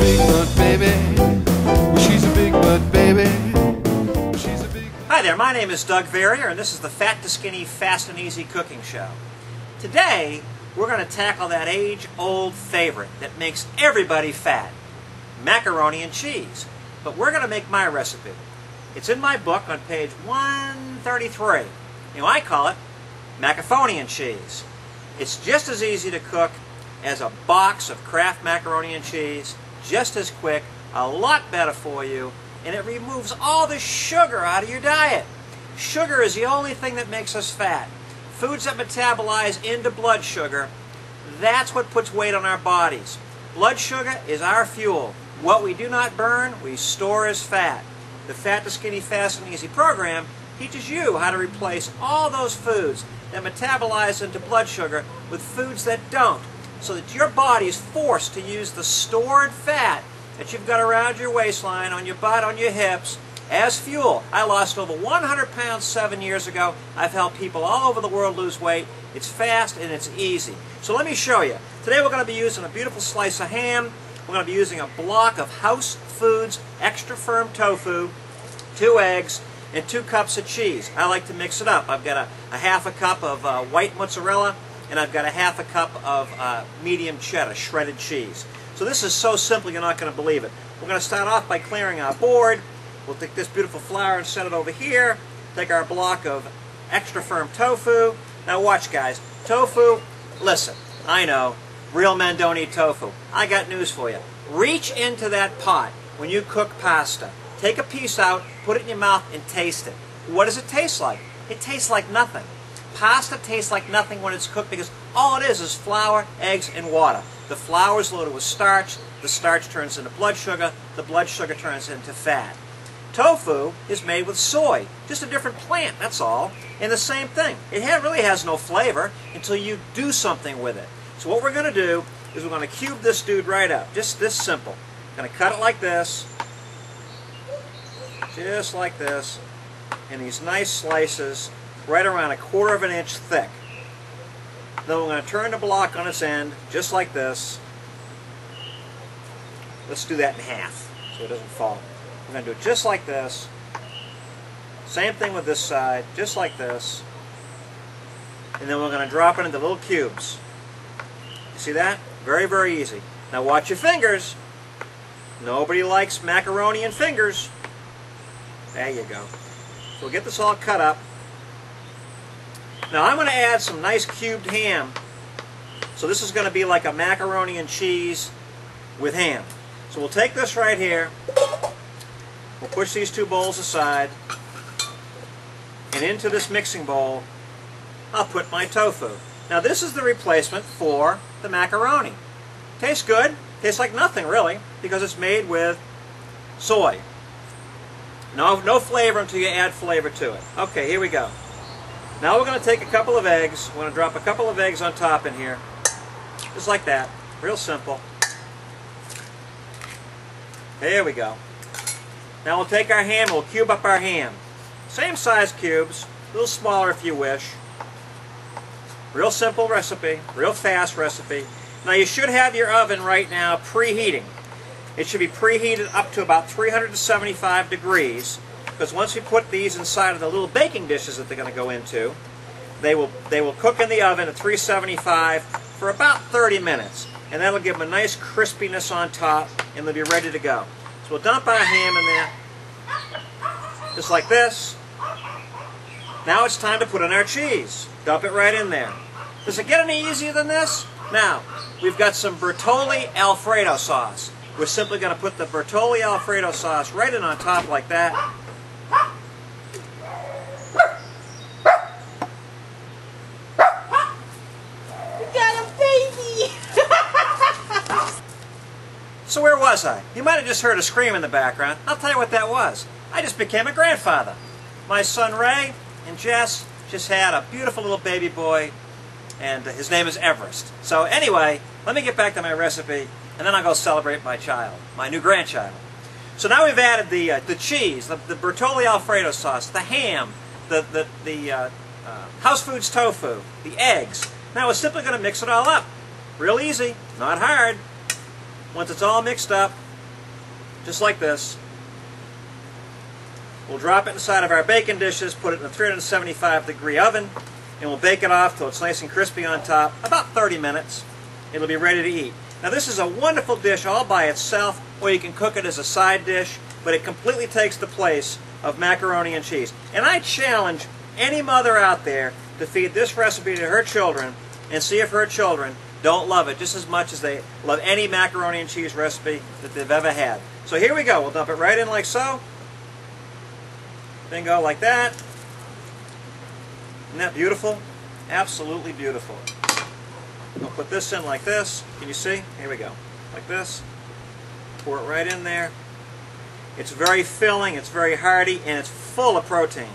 big butt baby. She's a big butt baby. She's a big... Hi there, my name is Doug Varrieur, and this is the Fat to Skinny Fast and Easy Cooking Show. Today, we're going to tackle that age-old favorite that makes everybody fat, macaroni and cheese. But we're going to make my recipe. It's in my book on page 133. You know, I call it Macafoney and cheese. It's just as easy to cook as a box of Kraft macaroni and cheese, just as quick, a lot better for you, and it removes all the sugar out of your diet. Sugar is the only thing that makes us fat. Foods that metabolize into blood sugar, that's what puts weight on our bodies. Blood sugar is our fuel. What we do not burn, we store as fat. The Fat to Skinny Fast and Easy program teaches you how to replace all those foods that metabolize into blood sugar with foods that don't, so that your body is forced to use the stored fat that you've got around your waistline, on your butt, on your hips, as fuel. I lost over 100 pounds 7 years ago. I've helped people all over the world lose weight. It's fast and it's easy. So let me show you. Today we're going to be using a beautiful slice of ham. We're going to be using a block of House Foods extra firm tofu, 2 eggs, and 2 cups of cheese. I like to mix it up. I've got a half a cup of white mozzarella, and I've got a half a cup of medium cheddar, shredded cheese. So this is so simple you're not going to believe it. We're going to start off by clearing our board. We'll take this beautiful flour and set it over here. Take our block of extra firm tofu. Now watch, guys. Tofu, listen, I know, real men don't eat tofu. I got news for you. Reach into that pot when you cook pasta. Take a piece out, put it in your mouth, and taste it. What does it taste like? It tastes like nothing. Pasta tastes like nothing when it's cooked because all it is flour, eggs, and water. The flour is loaded with starch. The starch turns into blood sugar. The blood sugar turns into fat. Tofu is made with soy, just a different plant, that's all. And the same thing. It really has no flavor until you do something with it. So what we're going to do is we're going to cube this dude right up. Just this simple. Going to cut it like this. Just like this. In these nice slices, right around 1/4 inch thick. Then we're going to turn the block on its end, just like this. Let's do that in half, so it doesn't fall. We're going to do it just like this. Same thing with this side, just like this. And then we're going to drop it into little cubes. You see that? Very, very easy. Now watch your fingers. Nobody likes macaroni and fingers. There you go. So we'll get this all cut up. Now I'm going to add some nice cubed ham. So this is going to be like a macaroni and cheese with ham. So we'll take this right here. We'll push these 2 bowls aside. And into this mixing bowl, I'll put my tofu. Now this is the replacement for the macaroni. Tastes good. Tastes like nothing really, because it's made with soy. No flavor until you add flavor to it. Okay, here we go. Now we're going to take a couple of eggs. We're going to drop a couple of eggs on top in here. Just like that. Real simple. There we go. Now we'll take our ham and we'll cube up our ham. Same size cubes, a little smaller if you wish. Real simple recipe, real fast recipe. Now you should have your oven right now preheating. It should be preheated up to about 375 degrees, because once we put these inside of the little baking dishes that they're going to go into, they will cook in the oven at 375 for about 30 minutes. And that'll give them a nice crispiness on top, and they'll be ready to go. So we'll dump our ham in there, just like this. Now it's time to put in our cheese. Dump it right in there. Does it get any easier than this? Now, we've got some Bertolli Alfredo sauce. We're simply going to put the Bertolli Alfredo sauce right in on top like that. You got a baby! So where was I? You might have just heard a scream in the background. I'll tell you what that was. I just became a grandfather. My son Ray and Jess just had a beautiful little baby boy, and his name is Everest. So anyway, let me get back to my recipe, and then I'll go celebrate my child, my new grandchild. So now we've added the cheese, the Bertolli Alfredo sauce, the ham, the House Foods tofu, the eggs. Now we're simply going to mix it all up. Real easy, not hard. Once it's all mixed up, just like this. We'll drop it inside of our baking dishes, put it in a 375-degree oven, and we'll bake it off till it's nice and crispy on top, about 30 minutes. It'll be ready to eat. Now this is a wonderful dish all by itself, or you can cook it as a side dish, but it completely takes the place of macaroni and cheese. And I challenge any mother out there to feed this recipe to her children and see if her children don't love it just as much as they love any macaroni and cheese recipe that they've ever had. So here we go. We'll dump it right in like so. Bingo, like that. Isn't that beautiful? Absolutely beautiful. We'll put this in like this. Can you see? Here we go. Like this. Pour it right in there. It's very filling, it's very hearty, and it's full of protein.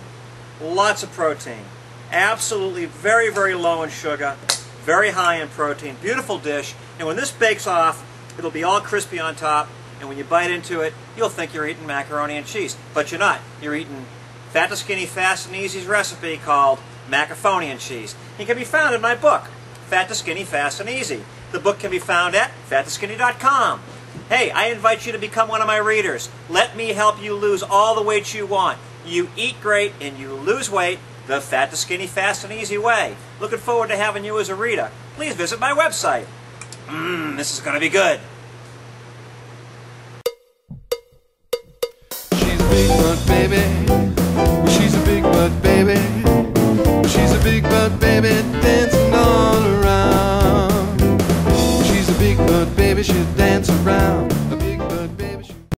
Lots of protein. Absolutely very, very low in sugar. Very high in protein. Beautiful dish. And when this bakes off, it'll be all crispy on top. And when you bite into it, you'll think you're eating macaroni and cheese. But you're not. You're eating Fat to Skinny Fast and Easy's recipe called Macafoney and Cheese. It can be found in my book, Fat to Skinny Fast and Easy. The book can be found at fattoskinny.com. Hey, I invite you to become one of my readers. Let me help you lose all the weight you want. You eat great and you lose weight the Fat to Skinny Fast and Easy way. Looking forward to having you as a reader. Please visit my website. This is going to be good. She's a big butt baby.